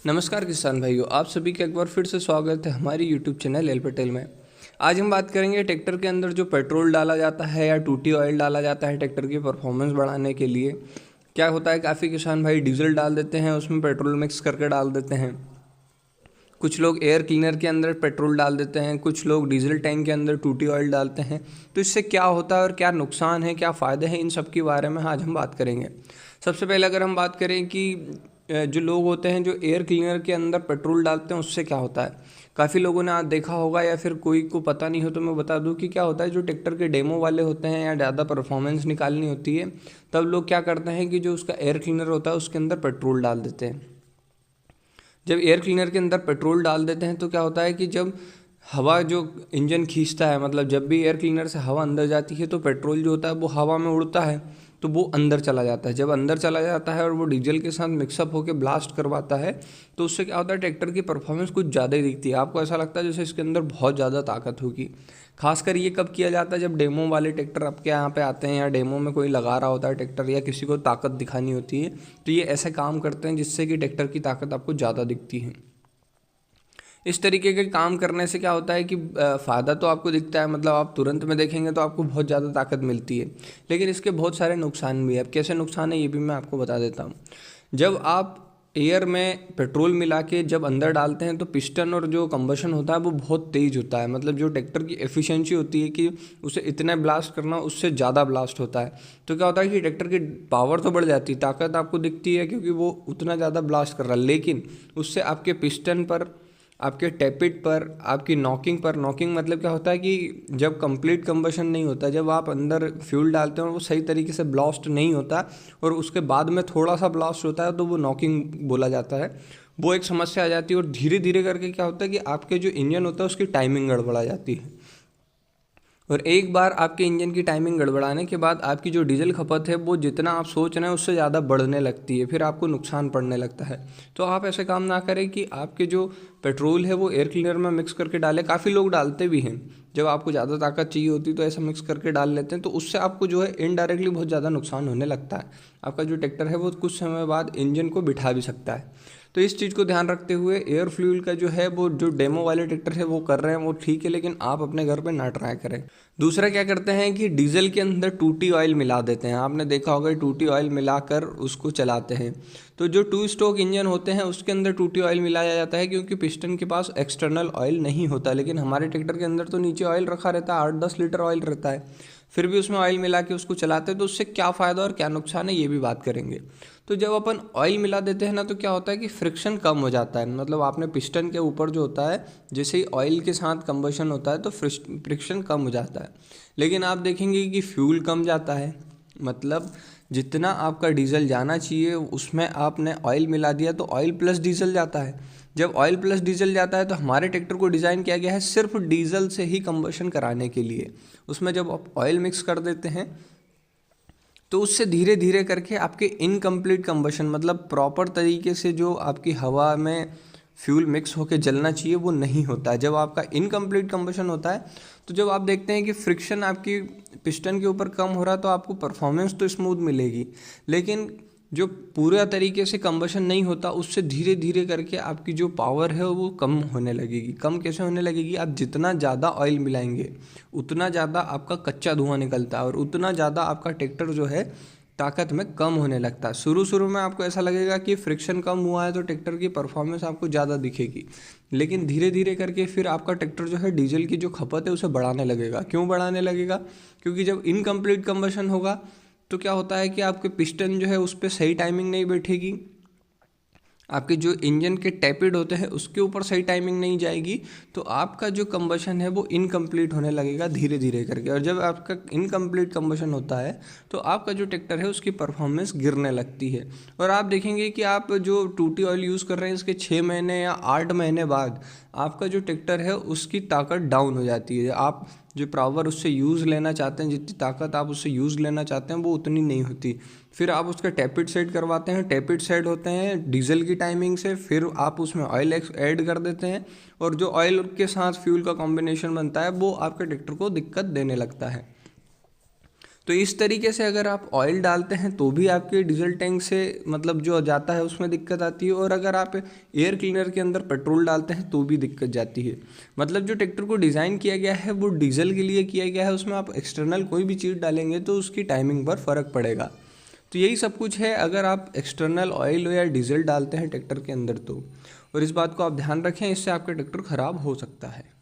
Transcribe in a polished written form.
नमस्कार किसान भाइयों, आप सभी का एक बार फिर से स्वागत है हमारी यूट्यूब चैनल एल पटेल में। आज हम बात करेंगे ट्रैक्टर के अंदर जो पेट्रोल डाला जाता है या टूटी ऑयल डाला जाता है ट्रैक्टर की परफॉर्मेंस बढ़ाने के लिए। क्या होता है, काफ़ी किसान भाई डीजल डाल देते हैं, उसमें पेट्रोल मिक्स करके डाल देते हैं। कुछ लोग एयर क्लीनर के अंदर पेट्रोल डाल देते हैं, कुछ लोग डीजल टैंक के अंदर टूटी ऑयल डालते हैं। तो इससे क्या होता है और क्या नुकसान है, क्या फ़ायदे हैं, इन सब के बारे में आज हम बात करेंगे। सबसे पहले अगर हम बात करें कि जो लोग होते हैं जो एयर क्लीनर के अंदर पेट्रोल डालते हैं, उससे क्या होता है। काफ़ी लोगों ने आज देखा होगा या फिर कोई को पता नहीं हो तो मैं बता दूं कि क्या होता है। जो ट्रैक्टर के डेमो वाले होते हैं या ज़्यादा परफॉर्मेंस निकालनी होती है, तब लोग क्या करते हैं कि जो उसका एयर क्लीनर होता है उसके अंदर पेट्रोल डाल देते हैं। जब एयर क्लीनर के अंदर पेट्रोल डाल देते हैं तो क्या होता है कि जब हवा जो इंजन खींचता है, मतलब जब भी एयर क्लीनर से हवा अंदर जाती है तो पेट्रोल जो होता है वो हवा में उड़ता है, तो वो अंदर चला जाता है। जब अंदर चला जाता है और वो डीजल के साथ मिक्सअप होकर ब्लास्ट करवाता है, तो उससे क्या होता है, ट्रैक्टर की परफॉर्मेंस कुछ ज़्यादा ही दिखती है। आपको ऐसा लगता है जैसे इसके अंदर बहुत ज़्यादा ताकत होगी। खासकर ये कब किया जाता है, जब डेमो वाले ट्रैक्टर आपके यहाँ पे आते हैं या डेमो में कोई लगा रहा होता है ट्रैक्टर या किसी को ताकत दिखानी होती है, तो ये ऐसे काम करते हैं जिससे कि ट्रैक्टर की ताकत आपको ज़्यादा दिखती है। इस तरीके के काम करने से क्या होता है कि फ़ायदा तो आपको दिखता है, मतलब आप तुरंत में देखेंगे तो आपको बहुत ज़्यादा ताकत मिलती है, लेकिन इसके बहुत सारे नुकसान भी है। अब कैसे नुकसान है ये भी मैं आपको बता देता हूँ। जब आप एयर में पेट्रोल मिला के जब अंदर डालते हैं तो पिस्टन और जो कंबशन होता है वो बहुत तेज़ होता है। मतलब जो ट्रैक्टर की एफिशिएंसी होती है कि उसे इतना ब्लास्ट करना, उससे ज़्यादा ब्लास्ट होता है। तो क्या होता है कि ट्रैक्टर की पावर तो बढ़ जाती है, ताकत आपको दिखती है क्योंकि वो उतना ज़्यादा ब्लास्ट कर रहा है, लेकिन उससे आपके पिस्टन पर, आपके टैपिट पर, आपकी नॉकिंग पर, नॉकिंग मतलब क्या होता है कि जब कंप्लीट कंबशन नहीं होता, जब आप अंदर फ्यूल डालते हो वो सही तरीके से ब्लास्ट नहीं होता और उसके बाद में थोड़ा सा ब्लास्ट होता है, तो वो नॉकिंग बोला जाता है। वो एक समस्या आ जाती है और धीरे धीरे करके क्या होता है कि आपके जो इंजन होता है उसकी टाइमिंग गड़बड़ा जाती है। और एक बार आपके इंजन की टाइमिंग गड़बड़ाने के बाद आपकी जो डीजल खपत है वो जितना आप सोच रहे हैं उससे ज़्यादा बढ़ने लगती है, फिर आपको नुकसान पड़ने लगता है। तो आप ऐसे काम ना करें कि आपके जो पेट्रोल है वो एयर क्लीनर में मिक्स करके डालें। काफ़ी लोग डालते भी हैं, जब आपको ज़्यादा ताकत चाहिए होती है तो ऐसा मिक्स करके डाल लेते हैं, तो उससे आपको जो है इनडायरेक्टली बहुत ज़्यादा नुकसान होने लगता है। आपका जो ट्रैक्टर है वो कुछ समय बाद इंजन को बिठा भी सकता है। तो इस चीज़ को ध्यान रखते हुए एयर फ्यूल का जो है वो जो डेमो वाले ट्रैक्टर है वो कर रहे हैं वो ठीक है, लेकिन आप अपने घर पे ना ट्राई करें। दूसरा क्या करते हैं कि डीजल के अंदर टूटी ऑयल मिला देते हैं। आपने देखा होगा टूटी ऑयल मिलाकर उसको चलाते हैं। तो जो टू स्ट्रोक इंजन होते हैं उसके अंदर टूटी ऑयल मिलाया जाता है क्योंकि पिस्टन के पास एक्सटर्नल ऑयल नहीं होता, लेकिन हमारे ट्रैक्टर के अंदर तो नीचे ऑयल रखा रहता है, 8-10 लीटर ऑयल रहता है, फिर भी उसमें ऑयल मिला के उसको चलाते हैं। तो उससे क्या फ़ायदा और क्या नुकसान है ये भी बात करेंगे। तो जब अपन ऑयल मिला देते हैं ना, तो क्या होता है कि फ्रिक्शन कम हो जाता है। मतलब आपने पिस्टन के ऊपर जो होता है, जैसे ही ऑयल के साथ कंबशन होता है तो फ्रिक्शन कम हो जाता है, लेकिन आप देखेंगे कि फ्यूल कम जाता है। मतलब जितना आपका डीजल जाना चाहिए उसमें आपने ऑयल मिला दिया तो ऑयल प्लस डीजल जाता है। जब ऑयल प्लस डीजल जाता है तो हमारे ट्रैक्टर को डिज़ाइन किया गया है सिर्फ डीजल से ही कंबशन कराने के लिए। उसमें जब आप ऑयल मिक्स कर देते हैं तो उससे धीरे धीरे करके आपके इनकम्प्लीट कंबशन, मतलब प्रॉपर तरीके से जो आपकी हवा में फ्यूल मिक्स होकर जलना चाहिए वो नहीं होता है। जब आपका इनकम्प्लीट कंबशन होता है तो जब आप देखते हैं कि फ्रिक्शन आपकी पिस्टन के ऊपर कम हो रहा है तो आपको परफॉर्मेंस तो स्मूथ मिलेगी, लेकिन जो पूरा तरीके से कंबशन नहीं होता उससे धीरे धीरे करके आपकी जो पावर है वो कम होने लगेगी। कम कैसे होने लगेगी, आप जितना ज़्यादा ऑयल मिलाएंगे उतना ज़्यादा आपका कच्चा धुआं निकलता है और उतना ज़्यादा आपका ट्रैक्टर जो है ताकत में कम होने लगता है। शुरू शुरू में आपको ऐसा लगेगा कि फ्रिक्शन कम हुआ है तो ट्रैक्टर की परफॉर्मेंस आपको ज़्यादा दिखेगी, लेकिन धीरे धीरे करके फिर आपका ट्रैक्टर जो है डीजल की जो खपत है उसे बढ़ाने लगेगा। क्यों बढ़ाने लगेगा, क्योंकि जब इनकम्प्लीट कंबशन होगा तो क्या होता है कि आपके पिस्टन जो है उस पर सही टाइमिंग नहीं बैठेगी, आपके जो इंजन के टैपिड होते हैं उसके ऊपर सही टाइमिंग नहीं जाएगी, तो आपका जो कंबशन है वो इनकम्प्लीट होने लगेगा धीरे धीरे करके। और जब आपका इनकम्प्लीट कंबशन होता है तो आपका जो ट्रैक्टर है उसकी परफॉर्मेंस गिरने लगती है। और आप देखेंगे कि आप जो टूटी ऑयल यूज़ कर रहे हैं इसके 6 महीने या 8 महीने बाद आपका जो ट्रैक्टर है उसकी ताकत डाउन हो जाती है। आप जो पावर उससे यूज़ लेना चाहते हैं, जितनी ताकत आप उससे यूज़ लेना चाहते हैं वो उतनी नहीं होती। फिर आप उसका टैपिड सेट करवाते हैं, टैपिड सेट होते हैं डीजल की टाइमिंग से, फिर आप उसमें ऑयल ऐड कर देते हैं और जो ऑयल के साथ फ्यूल का कॉम्बिनेशन बनता है वो आपके ट्रैक्टर को दिक्कत देने लगता है। तो इस तरीके से अगर आप ऑयल डालते हैं तो भी आपके डीजल टैंक से मतलब जो जाता है उसमें दिक्कत आती है, और अगर आप एयर क्लीनर के अंदर पेट्रोल डालते हैं तो भी दिक्कत जाती है। मतलब जो ट्रैक्टर को डिज़ाइन किया गया है वो डीजल के लिए किया गया है, उसमें आप एक्सटर्नल कोई भी चीज़ डालेंगे तो उसकी टाइमिंग पर फ़र्क पड़ेगा। तो यही सब कुछ है अगर आप एक्सटर्नल ऑयल या डीजल डालते हैं ट्रैक्टर के अंदर तो, और इस बात को आप ध्यान रखें, इससे आपका ट्रैक्टर ख़राब हो सकता है।